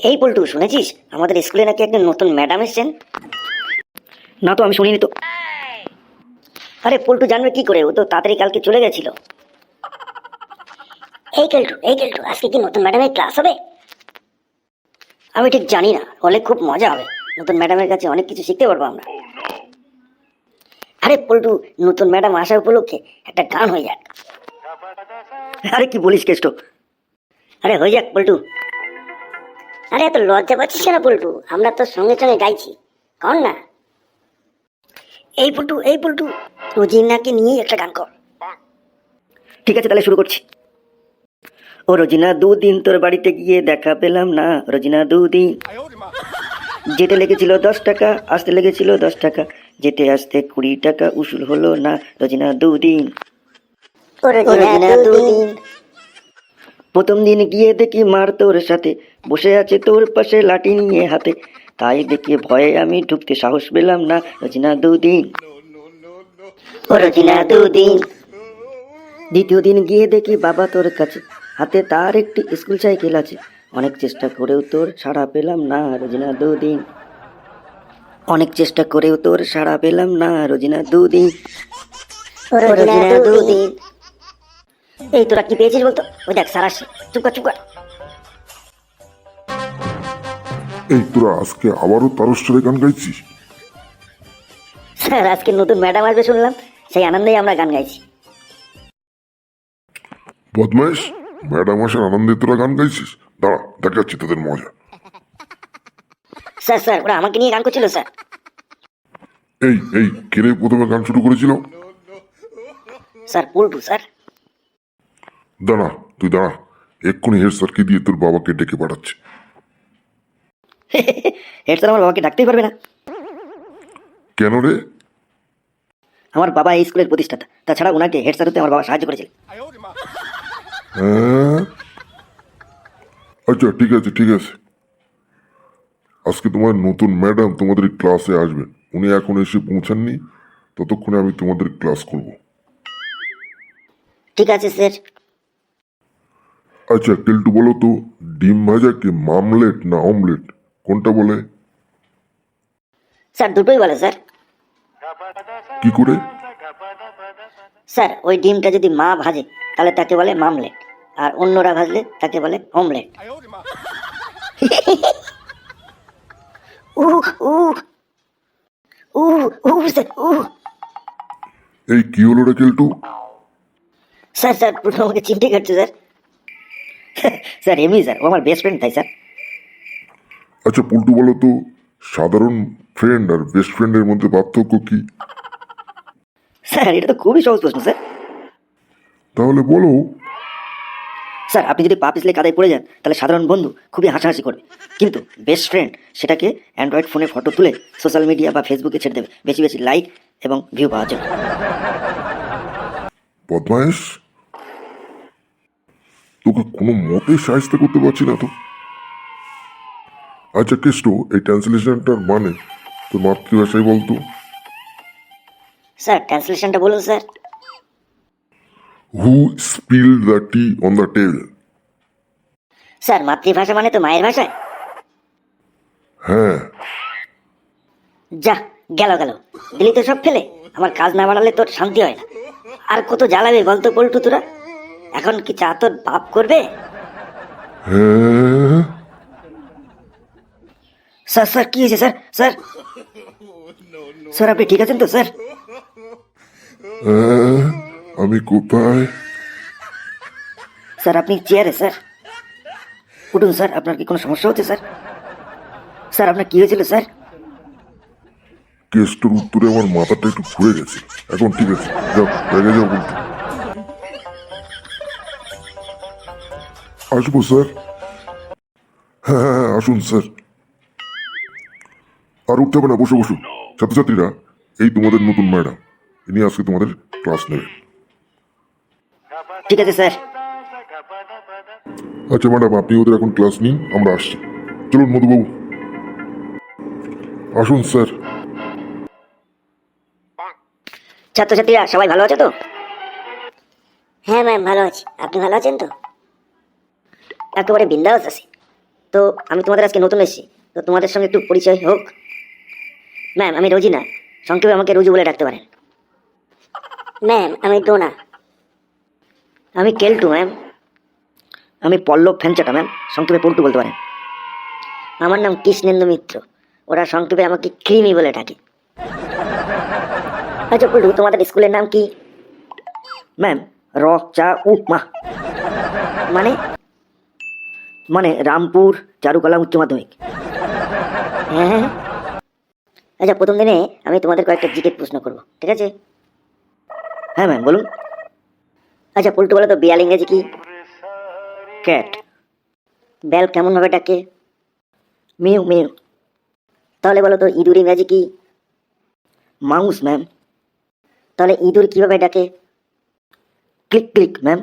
এই পল্টু, শুনেছিস আমাদের স্কুলে নাকি একটা নতুন ম্যাডাম এসেছেন? না তো, আমি শুনিনি তো। আরে পল্টু জানবে কি করে, ও তো তাড়াতাড়ি কালকে চলে গেছিল। এই কেল্টু, আজকে কি নতুন ম্যাডামের ক্লাস হবে? আমি ঠিক জানি না, হলে খুব মজা হবে। নতুন ম্যাডামের কাছে অনেক কিছু শিখতে পারবো আমরা। আরে পল্টু, নতুন ম্যাডাম আসা উপলক্ষে একটা গান হয়ে যাক। আরে কি বলিস কেষ্ট? আরে হয়ে যাক পল্টু। আরে এত লজ্জা পাচ্ছিস কেন পল্টু? আমরা তো সঙ্গে সঙ্গে গাইছি, কর না। এই পল্টু, রোজিনাকে নিয়েই একটা গান কর। ঠিক আছে, তাহলে শুরু করছি। ও রোজিনা, দুদিন তোর বাড়িতে গিয়ে দেখা পেলাম না। রোজিনা দুদিন, যেতে লেগেছিল 10 টাকা, আসতে লেগেছিল 10 টাকা, যেতে আসতে 20 টাকা উসুল হলো না। রোজিনা দুদিন, ও রোজিনা দুদিন। প্রথম দিন গিয়ে দেখি মার তোর সাথে বসে আছে তোর পাশে লাঠি নিয়ে হাতে, তাই দেখে ভয়ে আমি ঢুকতে সাহস পেলাম না। রোজিনা দুদিন, ও রোজিনা দুদিন। দ্বিতীয় দিন গিয়ে দেখি বাবা তোর কাছে, হাতে তার একটি স্কুল সাইকেল আছে, অনেক চেষ্টা করেও তোর সাড়া পেলাম না। রোজিনা দুদিন, অনেক চেষ্টা করেও তোর সাড়া পেলাম না। রোজিনা দুদিন, রোজিনা দুদিন। এই তোরা কি পেয়েছিস বলতো? ওই দেখ স্যার আসছে, চুপ কর। এই তোরা আজকে আবারও তারস্বরে গান গাইছিস? স্যার, আজকে নতুন ম্যাডাম আসবে শুনলাম, সেই আনন্দেই আমরা গান গাইছি। বদমাইশ, ম্যাডাম আসার আনন্দে তোরা গান গাইছিস? দাঁড়া, দেখাচ্ছি তোদের মজা। স্যার, ওরা আমাকে নিয়ে গান করছিল স্যার। এই কে প্রথমে গান শুরু করেছিল? Sir Paltu sir. দাঁড়া, তুই দাঁড়া, এক্ষুনি হেড স্যারকে দিয়ে তোর বাবাকে ডেকে পাঠাচ্ছে। হেড স্যার আমার বাবাকে ডাকতেই পারবে না। কেন রে? আমার বাবা এই স্কুলের প্রতিষ্ঠাতা, তাছাড়া ওনাকে হেড স্যার হতে আমার বাবা সাহায্য করেছিল। হ্যাঁ, আচ্ছা ঠিক আছে। আজকে তোমার নতুন ম্যাডাম তোমাদের ক্লাসে আসবেন, উনি এখন এসে পৌঁছাননি, ততক্ষণে আমি তোমাদের ক্লাস করব। ঠিক আছে স্যার। আচ্ছা কেলটু, বলো তো, ডিম ভাজা কি মামলেট না অমলেট, কোনটা বলে? স্যার দুটোই বলে স্যার। কি করে? স্যার, ওই ডিমটা যদি মা ভাজে তাহলে তাকে বলে মামলেট, আর অন্যরা ভাজলে তাকে বলে অমলেট। উহ উহ স্যার এই কি হলো রে কেলটু? স্যার পুরো আমাকে চিমটি কাটছে স্যার। স্যার এমনি স্যার, ও আমার বেস্ট ফ্রেন্ড তাই স্যার। আচ্ছা পুল্টু, বলো তো, সাধারণ ফ্রেন্ড আর বেস্ট ফ্রেন্ডের মধ্যে পার্থক্য কি? স্যার এটা তো খুবই সহজ প্রশ্ন স্যার। তাহলে বলো। স্যার, আপনি যদি পা পিছলে কাদায় পড়ে যান তাহলে সাধারণ বন্ধু খুবই হাসাহাসি করবে, কিন্তু বেস্ট ফ্রেন্ড সেটাকে অ্যান্ড্রয়েড ফোনে ফটো তুলে সোশ্যাল মিডিয়া বা ফেসবুকে ছেড়ে দেবে বেশি বেশি লাইক এবং ভিউ পাওয়ার জন্য। বদমাইশ, তোকে কোনো মতে সাহায্য করতে পারছি না তো। আচ্ছা কেষ্ট, এই ট্রান্সলেশনটার মানে তোর মাতৃভাষায় বলতো। স্যার ট্রান্সলেশনটা বলুন sir. Who spill the tea on the tail? Sir মাতৃভাষা মানে তো মায়ের ভাষায়। হ্যাঁ। যা, গেল দিলি তো সব ফেলে। আমার কাজ না বাড়ালে তোর শান্তি হয় না। আর কত জ্বালাবে বলতো পল্টু তোরা? এখন কি চা তোর বাপ করবে? হ্যাঁ, স্যার কি হয়েছে স্যার? স্যার আপনি ঠিক আছেন তো স্যার? হ্যাঁ, আমি কোথায়? স্যার আপনি চেয়ারে স্যার, উঠুন স্যার। আপনার কি কোনো সমস্যা হচ্ছে স্যার? স্যার আপনার কি হয়েছিল স্যার? কেষ্টর উত্তরে আমার মাথাটা একটু ঘুরে গেছে। এখন ঠিক আছে, যাও রেগে যাও বলতে। আসবো স্যার? হ্যাঁ, আসুন স্যার। আর উঠতে হবে না, বসুন। ছাত্রছাত্রীরা, এই তোমাদের নতুন ম্যাডাম, ইনি আজকে তোমাদের ক্লাস নেবেন। ঠিক আছে স্যার। আচ্ছা ম্যাডাম, আপনি ওদের এখন ক্লাস নিন, আমরা আসছি। চলুন মধুবাবু, আসুন স্যার। ছাত্রছাত্রীরা সবাই ভালো আছে তো? হ্যাঁ ম্যাম ভালো আছি, আপনি ভালো আছেন তো? একেবারে বিন্দাস আছি। তো আমি তোমাদের আজকে নতুন এসেছি, তো তোমাদের সঙ্গে একটু পরিচয় হোক। ম্যাম, আমি রোজিনা, সংক্ষেপে আমাকে রোজু বলে ডাকতে পারেন। ম্যাম, আমি ডোনা। আমি কেলটু ম্যাম। আমি পল্লব ফ্যানচাটা ম্যাম, সংক্ষেপে পল্টু বলতে পারেন। আমার নাম কৃষ্ণেন্দু মিত্র, ওরা সংক্ষেপে আমাকে ক্রিমি বলে ডাকে। আচ্ছা পল্টু, তোমাদের স্কুলের নাম কি? ম্যাম, র চা উপমা। মানে? মানে রামপুর চারুকলা উচ্চ মাধ্যমিক। হ্যাঁ। আচ্ছা, প্রথম দিনে আমি তোমাদের কয়েকটা জিকে প্রশ্ন করবো, ঠিক আছে? হ্যাঁ ম্যাম, বলুন। আচ্ছা পল্টু, বলো তো বিড়াল ইংরেজি কি? ক্যাট। বেল কেমন ভাবে ডাকে? Mu mu. তাহলে বলো তো ইঁদুর ইংরেজি কি? Mouse ma'am. তাহলে ইঁদুর কিভাবে ডাকে? Click click ma'am.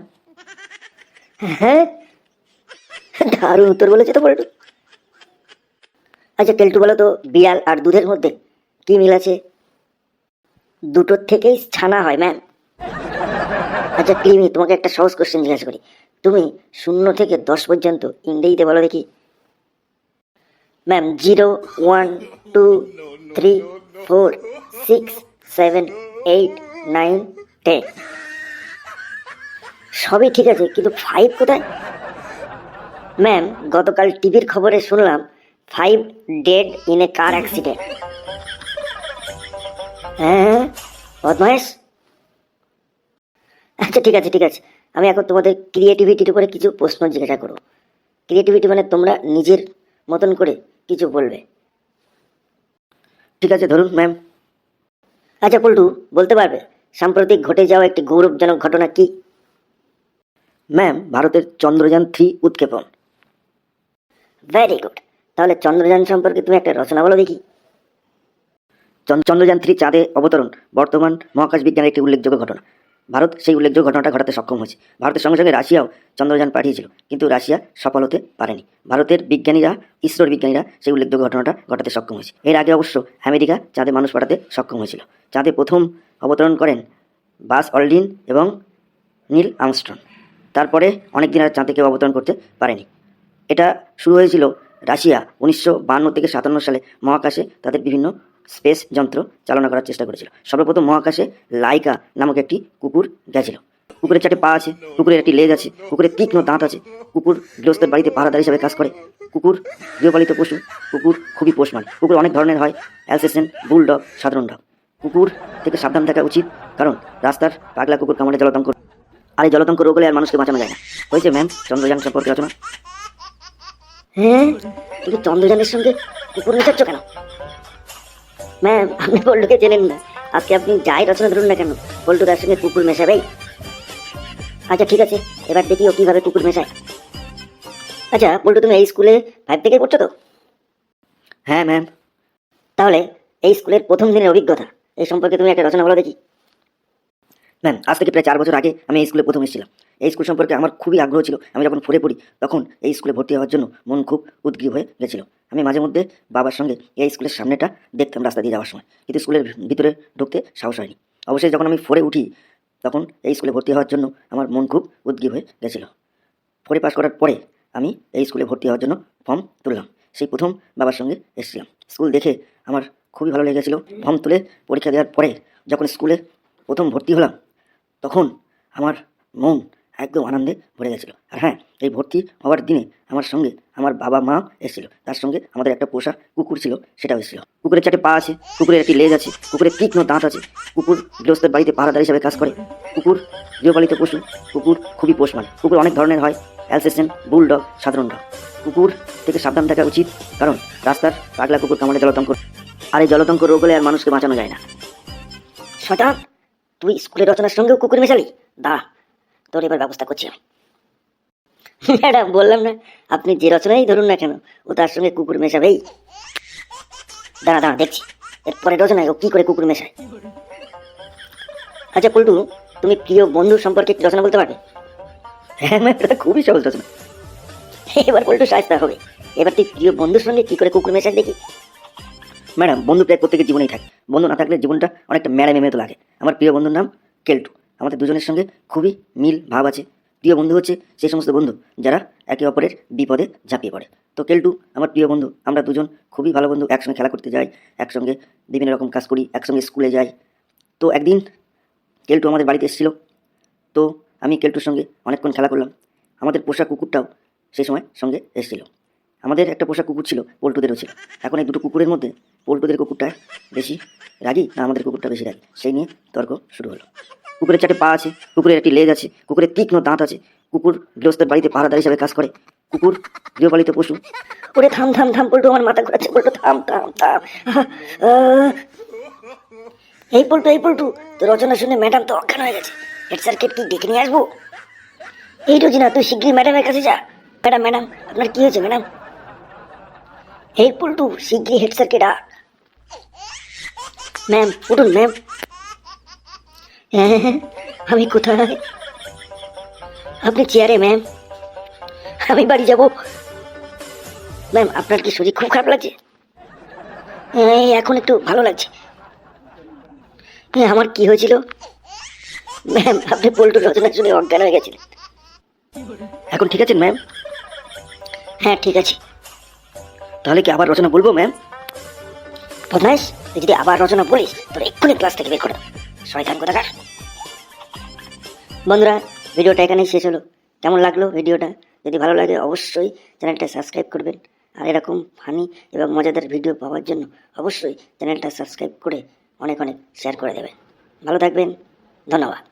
হ্যাঁ, দারুণ উত্তর বলেছে তো পল্টু। আচ্ছা কেলটু, বলো তো বিড়াল আর দুধের মধ্যে কি মিল আছে? দুটোর থেকেই ছানা হয় ম্যাম। আচ্ছা ক্রিমি, তোমাকে একটা সহজ কোশ্চেন জিজ্ঞাসা করি, তুমি 0 থেকে 10 পর্যন্ত ইংরেজিতে বলো দেখি। ম্যাম, 0, 1, 2, 3, 4, 6, 7, 8, 9, 10। সবই ঠিক আছে, কিন্তু 5 কোথায়? ম্যাম, গতকাল টিভির খবরে শুনলাম 5 dead in a car accident. হ্যাঁ, বদমাইশ। আচ্ছা ঠিক আছে ঠিক আছে, আমি এখন তোমাদের ক্রিয়েটিভিটির উপরে কিছু প্রশ্ন জিজ্ঞাসা করবো। ক্রিয়েটিভিটি মানে তোমরা নিজের মতন করে কিছু বলবে, ঠিক আছে? ধরুন ম্যাম। আচ্ছা পল্টু, বলতে পারবে সাম্প্রতিক ঘটে যাওয়া একটি গৌরবজনক ঘটনা কি? ম্যাম, ভারতের চন্দ্রযান-3 উৎক্ষেপণ। Very good. তাহলে চন্দ্রযান সম্পর্কে তুমি একটা রচনা বলো দেখি। চন্দ্রযান-3 চাঁদে অবতরণ বর্তমান মহাকাশ বিজ্ঞানের একটি উল্লেখযোগ্য ঘটনা। ভারত সেই উল্লেখযোগ্য ঘটনাটা ঘটাতে সক্ষম হয়েছে। ভারতের সঙ্গে সঙ্গে রাশিয়াও চন্দ্রযান পাঠিয়েছিল, কিন্তু রাশিয়া সফল হতে পারেনি। ভারতের বিজ্ঞানীরা, ইসরোর বিজ্ঞানীরা সেই উল্লেখযোগ্য ঘটনাটা ঘটাতে সক্ষম হয়েছে। এর আগে অবশ্য আমেরিকা চাঁদে মানুষ পাঠাতে সক্ষম হয়েছিল। চাঁদে প্রথম অবতরণ করেন বাস অল্ড্রিন এবং নীল আর্মস্ট্রং। তারপরে অনেক দিন আর চাঁদে কেউ অবতরণ করতে পারেনি। এটা শুরু হয়েছিল রাশিয়া 1952 থেকে 57 সালে মহাকাশে তাদের বিভিন্ন স্পেস যন্ত্র চালনা করার চেষ্টা করেছিল। সর্বপ্রথম মহাকাশে লাইকা নামক একটি কুকুর গেছিল। কুকুরের 4টে পা আছে, কুকুরের একটি লেজ আছে, কুকুরের তীক্ষ্ণ দাঁত আছে, কুকুর গৃহস্থের বাড়িতে পাহারাদার হিসেবে কাজ করে, কুকুর গৃহপালিত পশু, কুকুর খুবই পোষ মানে। কুকুর অনেক ধরনের হয়, অ্যালসেশন, বুলডগ, সাধারণ ডগ। কুকুর থেকে সাবধান থাকা উচিত, কারণ রাস্তার পাগলা কুকুর কামড়ে জলতঙ্ক, আর এই জলতঙ্ক রোগ হলে আর মানুষকে বাঁচানো যায় না। হয়েছে ম্যাম চন্দ্রযান সম্পর্কে রচনা। হ্যাঁ, কিন্তু চন্দ্রযানের সঙ্গে কুকুর মেশাচ্ছ কেন? ম্যাম, আপনি পল্টুকে চেনেন না, আজকে আপনি যাই রচনা ধরুন না কেন, পল্টু তার সঙ্গে কুকুর মেশাবেই। আচ্ছা ঠিক আছে, এবার দেখি ও কিভাবে কুকুর মেশায়। আচ্ছা পল্টু, তুমি এই স্কুলে 5 থেকে পড়ছো তো? হ্যাঁ ম্যাম। তাহলে এই স্কুলের প্রথম দিনের অভিজ্ঞতা এই সম্পর্কে তুমি একটা রচনা বলো দেখি। ম্যাম, আজ থেকে প্রায় 4 বছর আগে আমি এই স্কুলে প্রথম এসেছিলাম। এই স্কুল সম্পর্কে আমার খুবই আগ্রহ ছিল। আমি যখন 4-এ পড়ি তখন এই স্কুলে ভর্তি হওয়ার জন্য মন খুব উদগ্রীব হয়ে গেছিল। আমি মাঝে মধ্যে বাবার সঙ্গে এই স্কুলের সামনেটা দেখতাম রাস্তা দিয়ে যাওয়ার সময়, কিন্তু স্কুলের ভিতরে ঢুকতে সাহস হয়নি। অবশ্যই যখন আমি 4-এ উঠি তখন এই স্কুলে ভর্তি হওয়ার জন্য আমার মন খুব উদগ্রীব হয়ে গেছিল। 4-এ পাস করার পরে আমি এই স্কুলে ভর্তি হওয়ার জন্য ফর্ম তুললাম। সেই প্রথম বাবার সঙ্গে এসেছিলাম। স্কুল দেখে আমার খুবই ভালো লেগেছিল। ফর্ম তুলে পরীক্ষা দেওয়ার পরে যখন স্কুলে প্রথম ভর্তি হলাম তখন আমার মন একদম আনন্দে ভরে গেছিলো। আর হ্যাঁ, এই ভর্তি হওয়ার দিনে আমার সঙ্গে আমার বাবা মা এসেছিলো, তার সঙ্গে আমাদের একটা পোষা কুকুর ছিল, সেটাও এসেছিলো। কুকুরের 4টে পা আছে, কুকুরের একটি লেজ আছে, কুকুরের তীক্ষ্ণ দাঁত আছে, কুকুর গৃহস্থের বাড়িতে পাহারাদার হিসাবে কাজ করে, কুকুর গৃহপালিত পশু, কুকুর খুবই পোষ মানে। কুকুর অনেক ধরনের হয়, অ্যালসেশন, বুলডগ, সাধারণ ডগ। কুকুর থেকে সাবধান থাকা উচিত, কারণ রাস্তার পাগলা কুকুর কামড়ে জলতঙ্ক, আর এই জলতঙ্ক রোগ হলে আর মানুষকে বাঁচানো যায় না। শয়তান, তুই স্কুলের রচনার সঙ্গেও কুকুর মেশালি? দাঁড়া, তোর এবার ব্যবস্থা করছি আমি। ম্যাডাম, বললাম না আপনি যে রচনাই ধরুন না কেন ও তার সঙ্গে কুকুর মেশাবেই। দাঁড়া দাঁড়া, দেখছি এরপরে রচনায় ও কি করে কুকুর মেশায়। আচ্ছা পল্টু, তুমি প্রিয় বন্ধু সম্পর্কে একটি রচনা বলতে পারবে? হ্যাঁ ম্যাম, এটা খুবই সহজ রচনা। এবার পল্টু শায়েস্তা হবে। এবার তুই প্রিয় বন্ধুর সঙ্গে কি করে কুকুর মেশাস দেখি। ম্যাডাম, বন্ধু প্রায় প্রত্যেকের জীবনেই থাকে। বন্ধু না থাকলে জীবনটা অনেকটা ম্যাড়ামে মেতো লাগে। আমার প্রিয় বন্ধুর নাম কেলটু। আমাদের দুজনের সঙ্গে খুবই মিল ভাব আছে। প্রিয় বন্ধু হচ্ছে সেই সমস্ত বন্ধু যারা একে অপরের বিপদে ঝাঁপিয়ে পড়ে। তো কেলটু আমার প্রিয় বন্ধু, আমরা দুজন খুবই ভালো বন্ধু, একসঙ্গে খেলা করতে যাই, একসঙ্গে বিভিন্ন রকম কাজ করি, একসঙ্গে স্কুলে যাই। তো একদিন কেলটু আমাদের বাড়িতে এসেছিল। তো আমি কেলটুর সঙ্গে অনেকক্ষণ খেলা করলাম। আমাদের পোষা কুকুরটাও সেই সময় সঙ্গে এসেছিল। আমাদের একটা পোষা কুকুর ছিল, পল্টুদেরও ছিল। এখন এই দুটো কুকুরের মধ্যে পল্টুদের কুকুরটা বেশি রাগী না আমাদের কুকুরটা বেশি রাগী, সেই নিয়ে তর্ক শুরু হলো। কুকুরের 4টে পা আছে, কুকুরের একটি লেজ আছে, কুকুরের তীক্ষ্ণ দাঁত আছে, কুকুর গৃহস্থের বাড়িতে পাহারাদার হিসাবে কাজ করে, কুকুর গৃহপালিত পশু। ওরে থাম থাম থাম পল্টু, আমার মাথা ঘোরাচ্ছে পল্টু, থাম থাম থাম। এই পল্টু তো রচনা শুনে ম্যাডাম তো অজ্ঞান হয়ে গেছে। হেড স্যারকে কি ডেকে নিয়ে আসবো? এই রোজিনা, তুই শিগগিরই ম্যাডামের কাছে যা। ম্যাডাম আপনার কি হয়েছে ম্যাডাম? এই পল্টু, শিগগিরই হেড স্যারকে ডাক। ম্যাম উঠুন ম্যাম। হ্যাঁ, আমি কোথায়? আপনি চেয়ারে ম্যাম। আমি বাড়ি যাব ম্যাম। আপনার কি শরীর খুব খারাপ লাগছে? এই এখন একটু ভালো লাগছে। আমার কি হয়েছিল ম্যাম? আপনি পল্টুর রচনা শুনে অজ্ঞান হয়ে গেছিলেন। এখন ঠিক আছেন ম্যাম? হ্যাঁ ঠিক আছে। তাহলে কি আবার রচনা বলবো ম্যাম? বদমাইশ, তুই যদি আবার রচনা বলিস তোর এক্ষুনি ক্লাস থেকে বের করে দেবো, শয়তান কোথাকার। বন্ধুরা, ভিডিওটা এখানেই শেষ হলো। কেমন লাগলো ভিডিওটা? যদি ভালো লাগে অবশ্যই চ্যানেলটা সাবস্ক্রাইব করবেন। আর এরকম ফানি এবং মজাদার ভিডিও পাওয়ার জন্য অবশ্যই চ্যানেলটা সাবস্ক্রাইব করে অনেক শেয়ার করে দেবেন। ভালো থাকবেন, ধন্যবাদ।